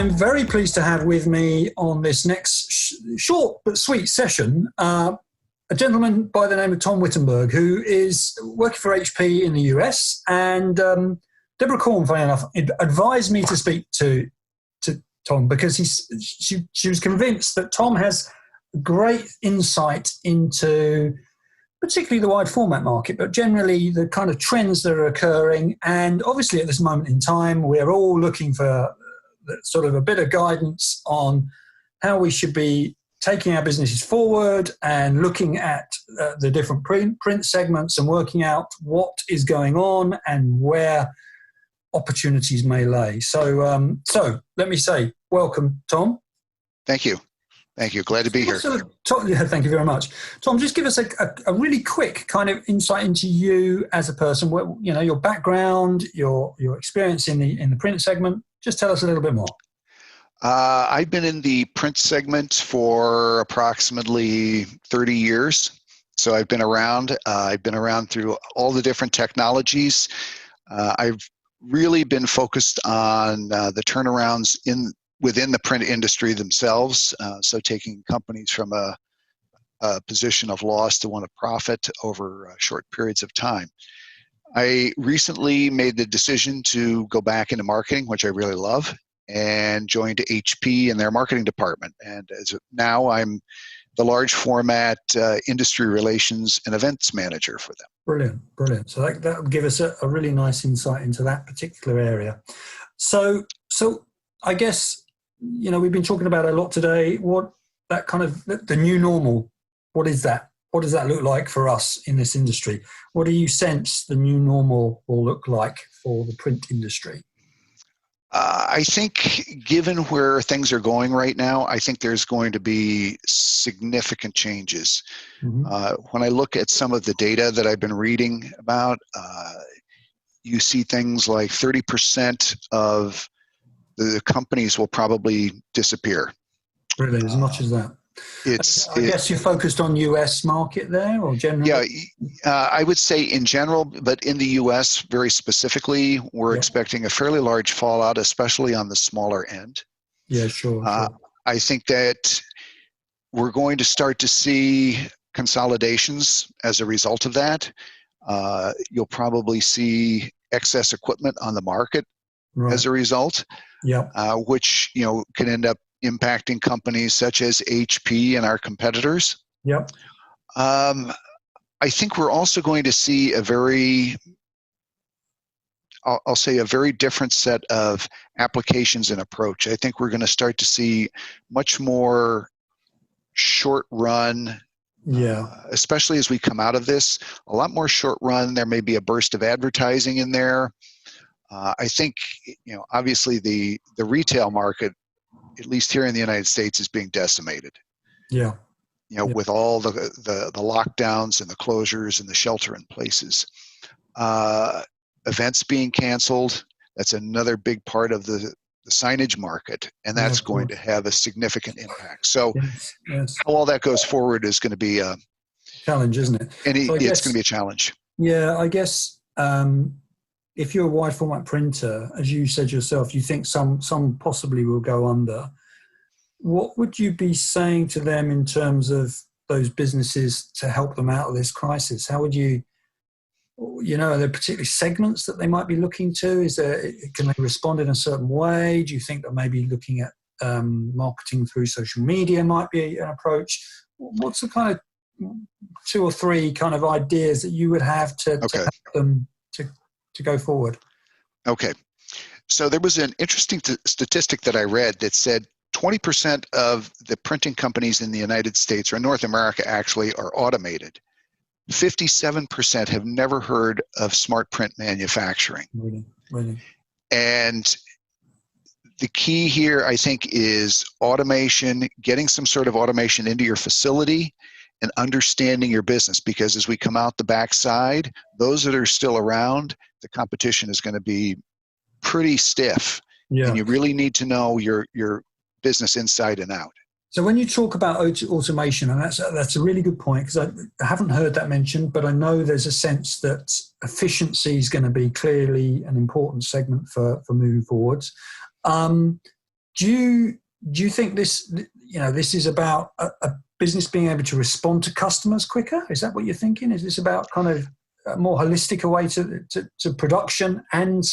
I'm very pleased to have with me on this next short but sweet session a gentleman by the name of Tom Wittenberg, who is working for HP in the US. And Deborah Korn, funny enough, advised me to speak to Tom because she was convinced that Tom has great insight into particularly the wide format market, but generally the kind of trends that are occurring. And obviously at this moment in time, we're all looking for sort of a bit of guidance on how we should be taking our businesses forward and looking at the different print segments and working out what is going on and where opportunities may lay. So let me say, welcome, Tom. Thank you. Thank you. Glad to be here. Yeah, thank you very much. Tom, just give us a really quick kind of insight into you as a person, your background, your experience in the print segment. Just tell us a little bit more. I've been in the print segment for approximately 30 years. So I've been around. I've been around through all the different technologies. I've really been focused on the turnarounds within the print industry themselves. So taking companies from a position of loss to one of profit over short periods of time. I recently made the decision to go back into marketing, which I really love, and joined HP in their marketing department. And now I'm the large format industry relations and events manager for them. Brilliant. So that would give us a really nice insight into that particular area. So I guess, we've been talking about a lot today. What that kind of the new normal, what is that? What does that look like for us in this industry? What do you sense the new normal will look like for the print industry? I think given where things are going right now, I think there's going to be significant changes. Mm-hmm. When I look at some of the data that I've been reading about, you see things like 30% of the companies will probably disappear. Really, as much as that? I guess you're focused on US market there, or generally? Yeah, I would say in general, but in the US very specifically, we're expecting a fairly large fallout, especially on the smaller end. Yeah, sure. I think that we're going to start to see consolidations as a result of that. You'll probably see excess equipment on the market as a result, which can end up impacting companies such as HP and our competitors. Yep. I think we're also going to see a very different set of applications and approach. I think we're going to start to see much more short run, especially as we come out of this, a lot more short run. There may be a burst of advertising in there. I think, obviously the retail market, at least here in the United States, is being decimated. Yeah. With all the lockdowns and the closures and the shelter in places. Events being canceled, that's another big part of the signage market, and that's going to have a significant impact. So how all that goes forward is going to be a challenge, isn't it? And it's going to be a challenge. Yeah, I guess if you're a wide format printer, as you said yourself, you think some possibly will go under. What would you be saying to them in terms of those businesses to help them out of this crisis? How would you, are there particular segments that they might be looking to? Can they respond in a certain way? Do you think that maybe looking at marketing through social media might be an approach? What's the kind of 2 or 3 kind of ideas that you would have to help them to go forward? Okay. So there was an interesting statistic that I read that said 20% of the printing companies in the United States, or North America actually, are automated. 57% have never heard of smart print manufacturing. Really. And the key here, I think, is automation, getting some sort of automation into your facility and understanding your business, because as we come out the backside, those that are still around, the competition is going to be pretty stiff. And you really need to know your business inside and out. So when you talk about automation, and that's a really good point, because I haven't heard that mentioned, but I know there's a sense that efficiency is going to be clearly an important segment for moving forwards. Do you think this, this is about a business being able to respond to customers quicker? Is that what you're thinking? Is this about kind of a more holistic way to production and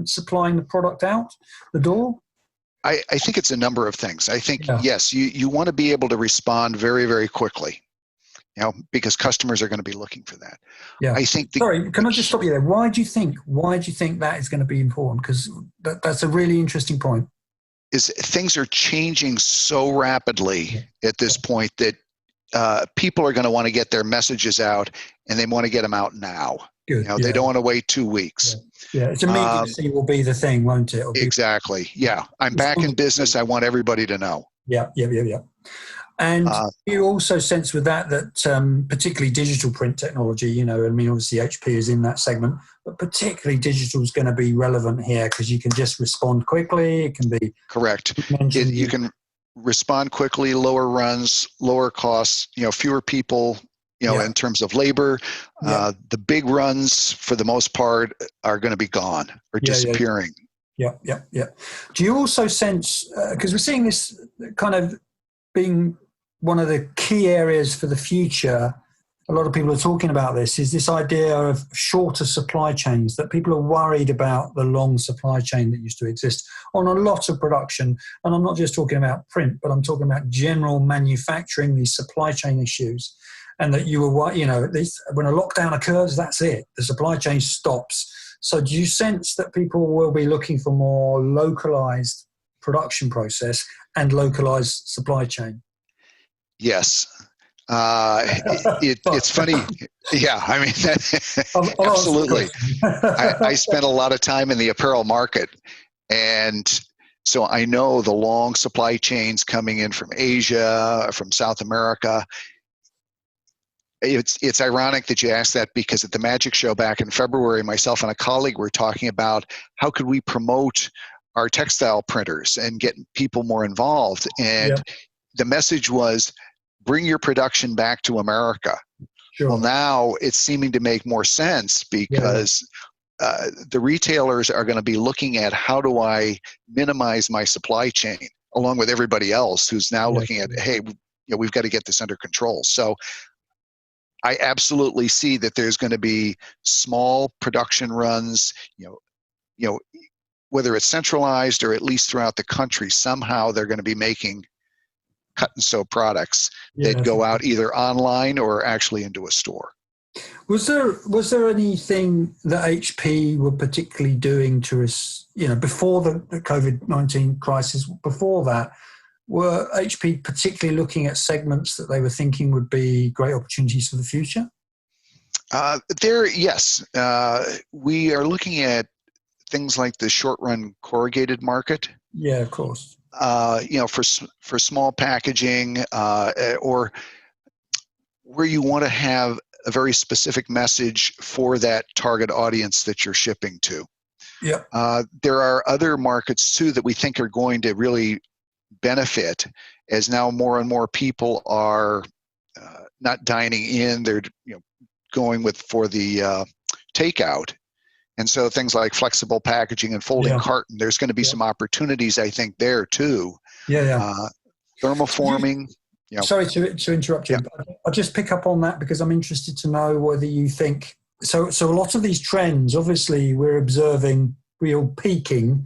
supplying the product out the door? I think it's a number of things. I think, Yeah. yes, you want to be able to respond very, very quickly, because customers are going to be looking for that. Yeah. I think Sorry, can I just stop you there? Why do you think that is going to be important? Because that's a really interesting point. Is things are changing so rapidly at this point that people are going to want to get their messages out, and they want to get them out now. Good. They don't want to wait 2 weeks. Yeah, it's immediacy will be the thing, won't it? Exactly. Yeah, I'm back in business. I want everybody to know. Yeah. And you also sense with that particularly digital print technology, obviously HP is in that segment, but particularly digital is going to be relevant here because you can just respond quickly. It can be correct. You can respond quickly, lower runs, lower costs, fewer people, in terms of labor. The big runs, for the most part, are going to be gone or disappearing. Yeah. Do you also sense, because we're seeing this kind of being one of the key areas for the future, a lot of people are talking about this, is this idea of shorter supply chains, that people are worried about the long supply chain that used to exist on a lot of production. And I'm not just talking about print, but I'm talking about general manufacturing, these supply chain issues. And that when a lockdown occurs, that's it. The supply chain stops. So do you sense that people will be looking for more localized production process and localized supply chain? Yes. It's funny. Yeah, I mean, absolutely. I spent a lot of time in the apparel market, and so I know the long supply chains coming in from Asia, from South America. It's ironic that you asked that, because at the Magic Show back in February, myself and a colleague were talking about how could we promote our textile printers and get people more involved. And the message was, bring your production back to America. Sure. Well, now it's seeming to make more sense because the retailers are going to be looking at, how do I minimize my supply chain, along with everybody else who's now looking at, hey, we've got to get this under control. So I absolutely see that there's going to be small production runs, whether it's centralized or at least throughout the country. Somehow they're going to be making cut and sew products that go out either online or actually into a store. Was there anything that HP were particularly doing to us, before the COVID-19 crisis, before that, were HP particularly looking at segments that they were thinking would be great opportunities for the future? Yes. We are looking at things like the short-run corrugated market. Yeah, of course. For small packaging, or where you want to have a very specific message for that target audience that you're shipping to. Yeah. There are other markets too that we think are going to really benefit, as now more and more people are not dining in; they're going for the takeout. And so things like flexible packaging and folding carton, there's going to be some opportunities, I think, there too. Thermoforming. Sorry to interrupt you. I'll just pick up on that because I'm interested to know whether you think, so a lot of these trends, obviously we're observing real peaking,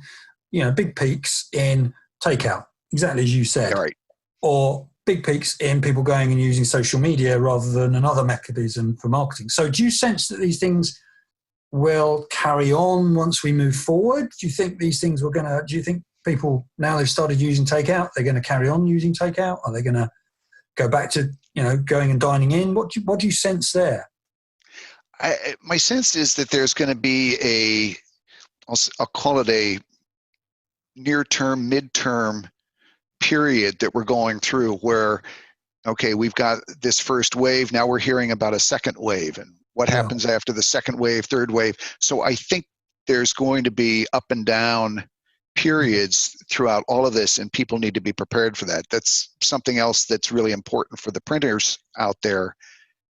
big peaks in takeout, exactly as you said. Right. Or big peaks in people going and using social media rather than another mechanism for marketing. So do you sense that these things will carry on once we move forward? Do you think these things do you think people, now they've started using takeout, they're going to carry on using takeout? Are they going to go back to, going and dining in? What do you sense there? My sense is that there's going to be I'll call it a near-term, mid-term period that we're going through where, okay, we've got this first wave, now we're hearing about a second wave, and what happens after the second wave, third wave. So I think there's going to be up and down periods throughout all of this, and people need to be prepared for that. That's something else that's really important for the printers out there,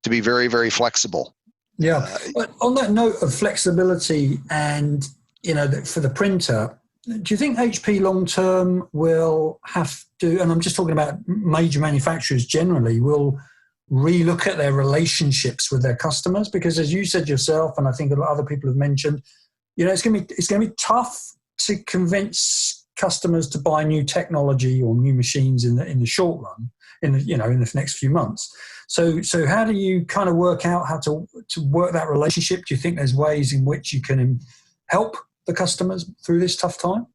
to be very, very flexible. Yeah. But on that note of flexibility and, for the printer, do you think HP long term will have to, and I'm just talking about major manufacturers generally, will relook at their relationships with their customers? Because as you said yourself, and I think a lot of other people have mentioned, it's going to be tough to convince customers to buy new technology or new machines in the short run, in the next few months. So how do you kind of work out how to work that relationship? Do you think there's ways in which you can help the customers through this tough time?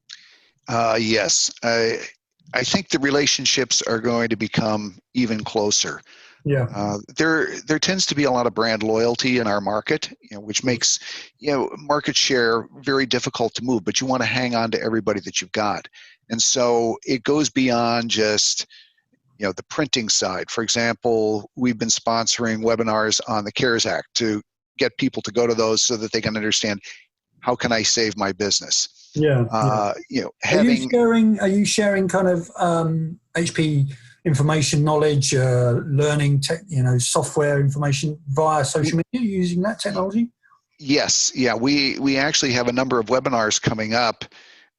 Yes. I think the relationships are going to become even closer. Yeah. There tends to be a lot of brand loyalty in our market, which makes market share very difficult to move. But you want to hang on to everybody that you've got, and so it goes beyond just the printing side. For example, we've been sponsoring webinars on the CARES Act to get people to go to those so that they can understand, how can I save my business? Yeah. Are you sharing kind of HP information knowledge, learning software information via social media using that technology? Yes. Yeah. We actually have a number of webinars coming up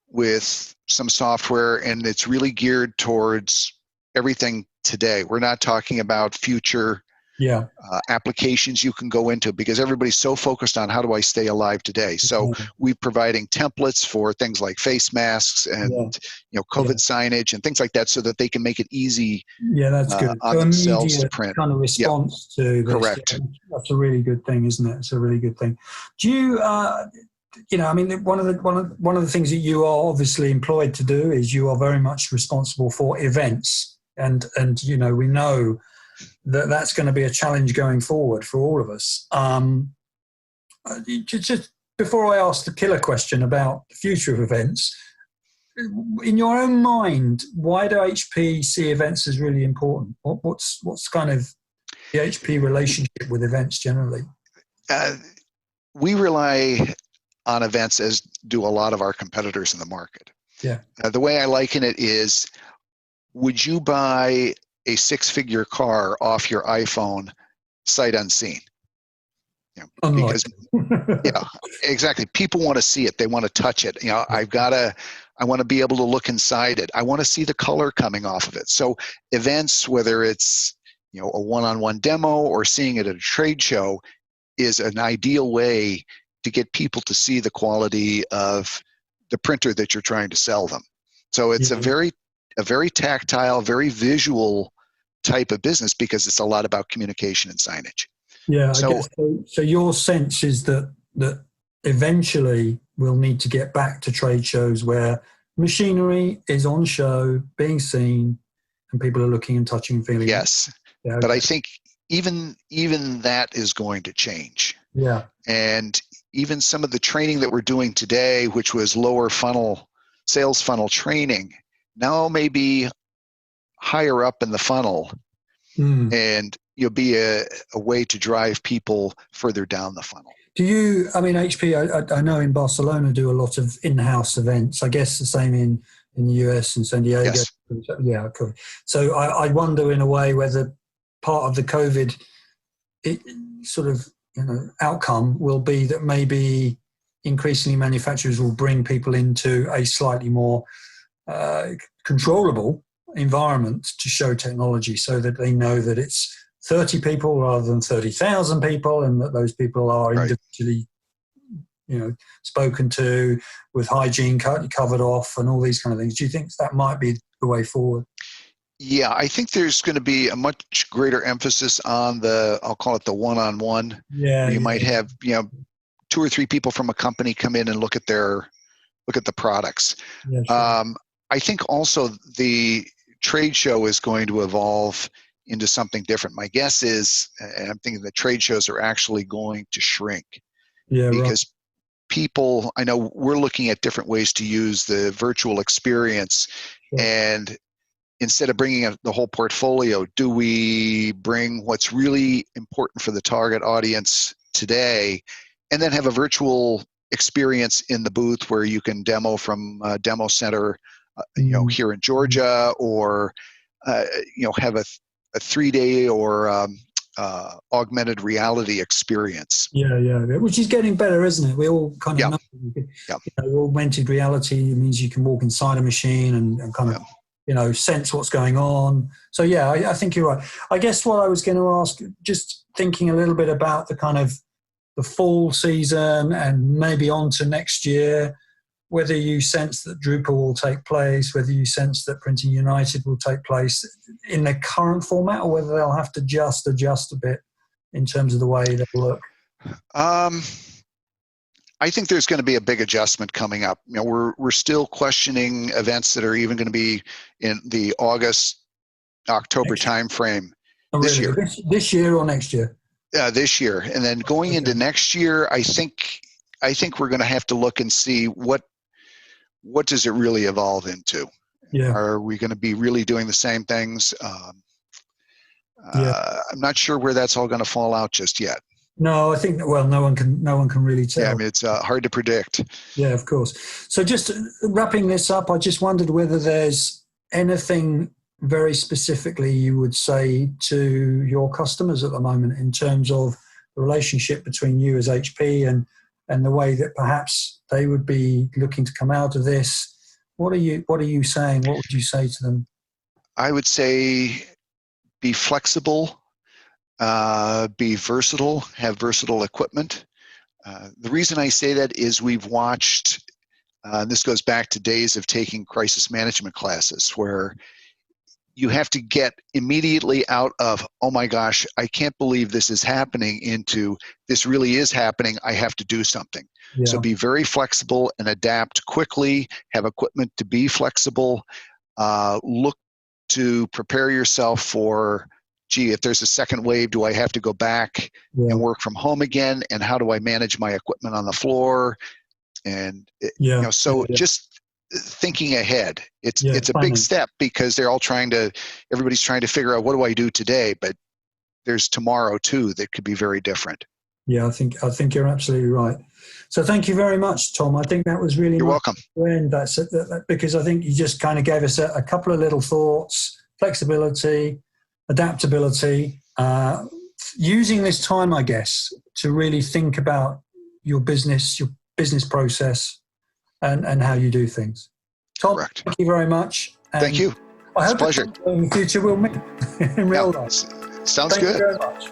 with some software, and it's really geared towards everything today. We're not talking about future applications you can go into, because everybody's so focused on, how do I stay alive today? So we're providing templates for things like face masks and COVID signage and things like that, so that they can make it easy that's good. on themselves to print. Kind of response to this. Correct. That's a really good thing, isn't it? It's a really good thing. Do you one of the things that you are obviously employed to do is you are very much responsible for events, and we know that's going to be a challenge going forward for all of us. Just before I ask the killer question about the future of events, in your own mind, why do HP see events as really important? What's kind of the HP relationship with events generally? We rely on events, as do a lot of our competitors in the market. Yeah. The way I liken it is, would you buy a six-figure car off your iPhone sight unseen? Because exactly. People want to see it. They want to touch it. I want to be able to look inside it. I want to see the color coming off of it. So events, whether it's a one-on-one demo or seeing it at a trade show, is an ideal way to get people to see the quality of the printer that you're trying to sell them. So it's a very tactile, very visual type of business, because it's a lot about communication and signage. Yeah, I guess so. Your sense is that eventually we'll need to get back to trade shows where machinery is on show, being seen, and people are looking and touching and feeling. Yes, but I think even that is going to change. Yeah, and even some of the training that we're doing today, which was lower funnel, sales funnel training, now may be higher up in the funnel, and you'll be a way to drive people further down the funnel. Do you, HP, I know in Barcelona do a lot of in-house events. I guess the same in the US and San Diego. Yes. Yeah, cool. So I wonder in a way whether part of the COVID outcome will be that maybe increasingly manufacturers will bring people into a slightly more controllable environment to show technology, so that they know that it's 30 people rather than 30,000 people, and that those people are individually spoken to, with hygiene covered off and all these kind of things. Do you think that might be the way forward? Yeah, I think there's going to be a much greater emphasis on I'll call it the one-on-one. Yeah. You might have, 2 or 3 people from a company come in and look at the products. Yeah, sure. I think also the trade show is going to evolve into something different. My guess is, and I'm thinking that trade shows are actually going to shrink. Yeah, because people, I know we're looking at different ways to use the virtual experience. Sure. And instead of bringing the whole portfolio, do we bring what's really important for the target audience today, and then have a virtual experience in the booth where you can demo from a demo center, here in Georgia, or have a 3-day or augmented reality experience. Yeah, which is getting better, isn't it? We all kind of Yeah. know, Yeah. augmented reality means you can walk inside a machine and kind of, sense what's going on. So, yeah, I think you're right. I guess what I was going to ask, just thinking a little bit about the kind of the fall season and maybe on to next year, whether you sense that Drupal will take place, whether you sense that Printing United will take place in their current format, or whether they'll have to just adjust a bit in terms of the way they look. I think there's going to be a big adjustment coming up. We're still questioning events that are even going to be in the October timeframe this year. This year or next year? This year, and then going into next year, I think we're going to have to look and see what does it really evolve into. Yeah. Are we going to be really doing the same things? I'm not sure where that's all going to fall out just yet. No, I think that, well, no one can really tell. Yeah, I mean, it's hard to predict. Yeah, of course. So just wrapping this up, I just wondered whether there's anything very specifically you would say to your customers at the moment in terms of the relationship between you as HP and the way that perhaps they would be looking to come out of this. What are you saying? What would you say to them? I would say be flexible, be versatile, have versatile equipment. The reason I say that is we've watched, this goes back to days of taking crisis management classes where you have to get immediately out of, oh my gosh, I can't believe this is happening, into this really is happening, I have to do something. Yeah. So be very flexible and adapt quickly, have equipment to be flexible, look to prepare yourself for, gee, if there's a second wave, do I have to go back and work from home again? And how do I manage my equipment on the floor? And just thinking ahead. It's a big step because everybody's trying to figure out, what do I do today? But there's tomorrow too that could be very different. Yeah, I think you're absolutely right. So thank you very much, Tom. I think that was really You're welcome. That's because I think you just kind of gave us a couple of little thoughts: flexibility, adaptability, using this time, I guess, to really think about your business process and how you do things. Tom, correct. Thank you very much. Thank you. I hope it's a pleasure. In the future we'll meet in real life. Sounds good. Thank you very much.